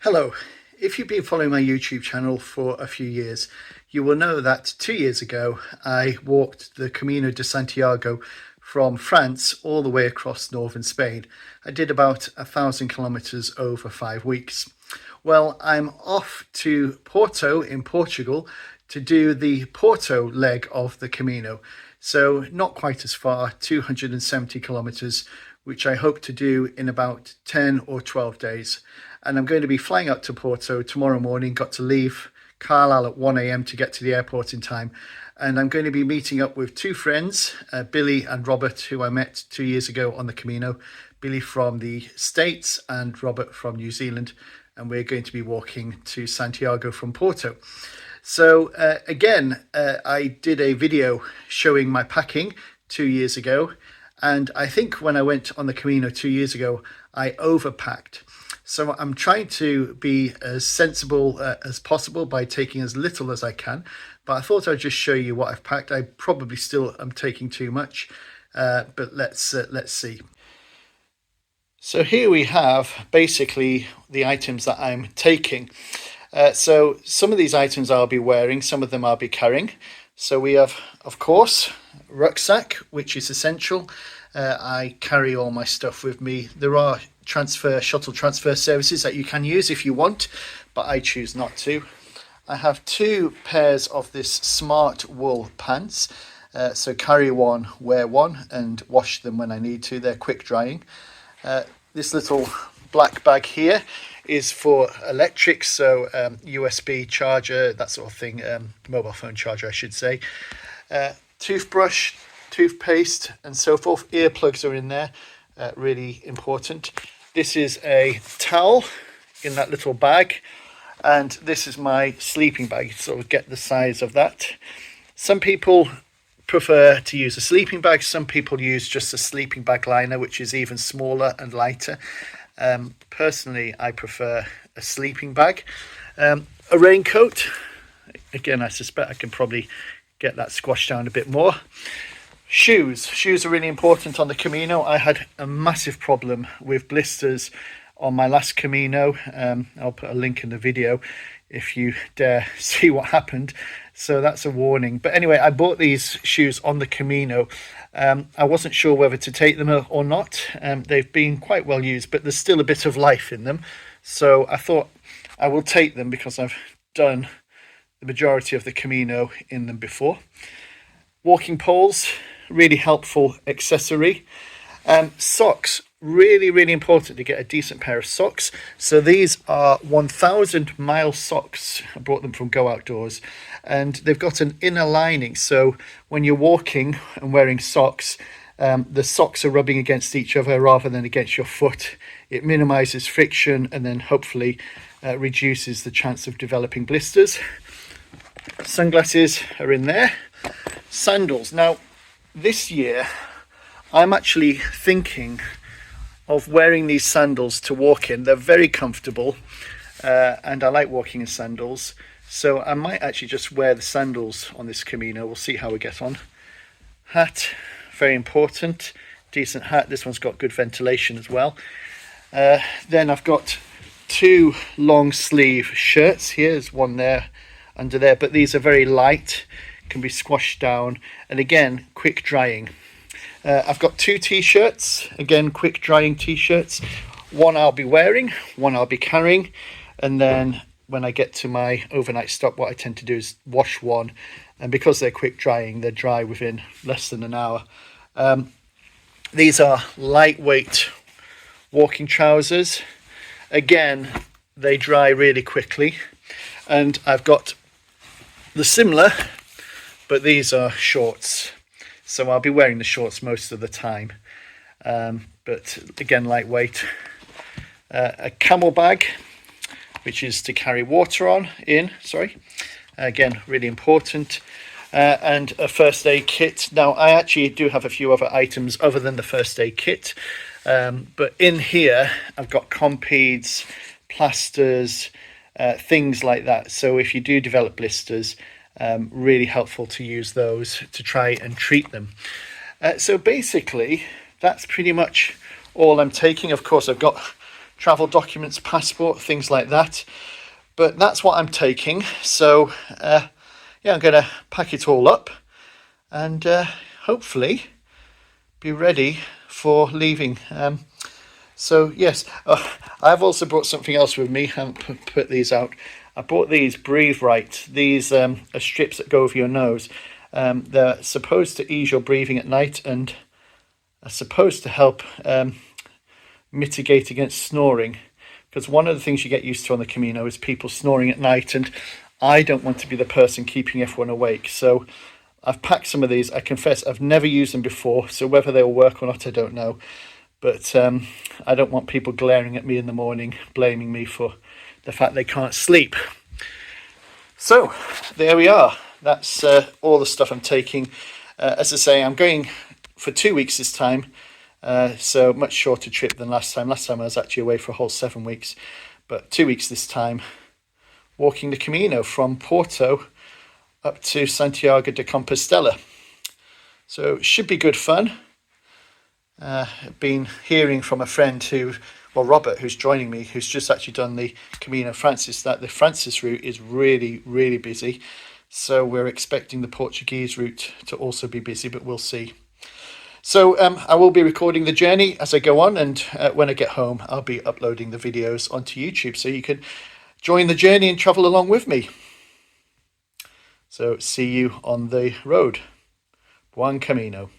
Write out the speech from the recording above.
Hello, if you've been following my YouTube channel for a few years, you will know that 2 years ago I walked the Camino de Santiago from France all the way across northern Spain. I did about 1,000 kilometers over 5 weeks. Well, I'm off to Porto in Portugal to do the Porto leg of the Camino. So not quite as far, 270 kilometers, which I hope to do in about 10 or 12 days. And I'm going to be flying out to Porto tomorrow morning. Got to leave Carlisle at 1 a.m. to get to the airport in time. And I'm going to be meeting up with two friends, Billy and Robert, who I met 2 years ago on the Camino. Billy from the States and Robert from New Zealand. And we're going to be walking to Santiago from Porto. So I did a video showing my packing 2 years ago. And I think when I went on the Camino 2 years ago, I overpacked. So I'm trying to be as sensible as possible by taking as little as I can. But I thought I'd just show you what I've packed. I probably still am taking too much, but let's see. So here we have basically the items that I'm taking. So some of these items I'll be wearing, some of them I'll be carrying. So we have, of course, rucksack, which is essential. I carry all my stuff with me. There are shuttle transfer services that you can use if you want, but I choose not to. I have 2 pairs of this smart wool pants. So carry one, wear one, and wash them when I need to. They're quick drying. This little black bag here is for electrics, so USB charger, that sort of thing, mobile phone charger I should say. Toothbrush, toothpaste and so forth. Earplugs are in there, really important. This is a towel in that little bag, and this is my sleeping bag. So get the size of that. Some people prefer to use a sleeping bag. Some people use just a sleeping bag liner, which is even smaller and lighter. Personally, I prefer a sleeping bag. A raincoat. Again, I suspect I can probably get that squashed down a bit more. Shoes are really important on the Camino. I had a massive problem with blisters on my last Camino. I'll put a link in the video if you dare see what happened. So that's a warning. But anyway, I bought these shoes on the Camino. I wasn't sure whether to take them or not. They've been quite well used, but there's still a bit of life in them. So I thought I will take them because I've done the majority of the Camino in them before. Walking poles, really helpful accessory. Socks, really important to get a decent pair of socks. So these are 1,000 mile socks. I brought them from Go Outdoors, and they've got an inner lining, so when you're walking and wearing socks, the socks are rubbing against each other rather than against your foot. It minimizes friction and then hopefully reduces the chance of developing blisters. Sunglasses are in there. Sandals. Now this year I'm actually thinking of wearing these sandals to walk in. They're very comfortable, and I like walking in sandals, so I might actually just wear the sandals on this Camino. We'll see how we get on. Hat, very important, decent hat. This one's got good ventilation as well. Then I've got 2 long sleeve shirts. Here's one there under there, but these are very light, can be squashed down, and again quick drying. I've got 2 t-shirts, again quick drying t-shirts. One I'll be wearing, one I'll be carrying, and then when I get to my overnight stop, what I tend to do is wash one, and because they're quick drying, they're dry within less than an hour. These are lightweight walking trousers. Again, they dry really quickly, and I've got the similar, but these are shorts, so I'll be wearing the shorts most of the time, but again lightweight. A camel bag, which is to carry water again really important, and a first aid kit. Now I actually do have a few other items other than the first aid kit, but in here I've got compeeds, plasters, things like that, so if you do develop blisters, really helpful to use those to try and treat them. So basically that's pretty much all I'm taking. Of course I've got travel documents, passport, things like that. But that's what I'm taking. So yeah, I'm going to pack it all up and hopefully be ready for leaving. So yes, I've also brought something else with me. I haven't put these out. I bought these Breathe Right. These are strips that go over your nose. They're supposed to ease your breathing at night and are supposed to help mitigate against snoring. Because one of the things you get used to on the Camino is people snoring at night, and I don't want to be the person keeping everyone awake. So I've packed some of these. I confess I've never used them before, so whether they'll work or not, I don't know. But I don't want people glaring at me in the morning, blaming me for the fact they can't sleep. So there we are. That's all the stuff I'm taking. As I say, I'm going for 2 weeks this time. So much shorter trip than last time. Last time I was actually away for a whole 7 weeks. But 2 weeks this time, walking the Camino from Porto up to Santiago de Compostela. So it should be good fun. Been hearing from a friend Robert, who's joining me, who's just actually done the Camino Frances, that the Frances route is really, really busy. So we're expecting the Portuguese route to also be busy, but we'll see. So I will be recording the journey as I go on, and when I get home, I'll be uploading the videos onto YouTube so you can join the journey and travel along with me. So see you on the road. Buen Camino.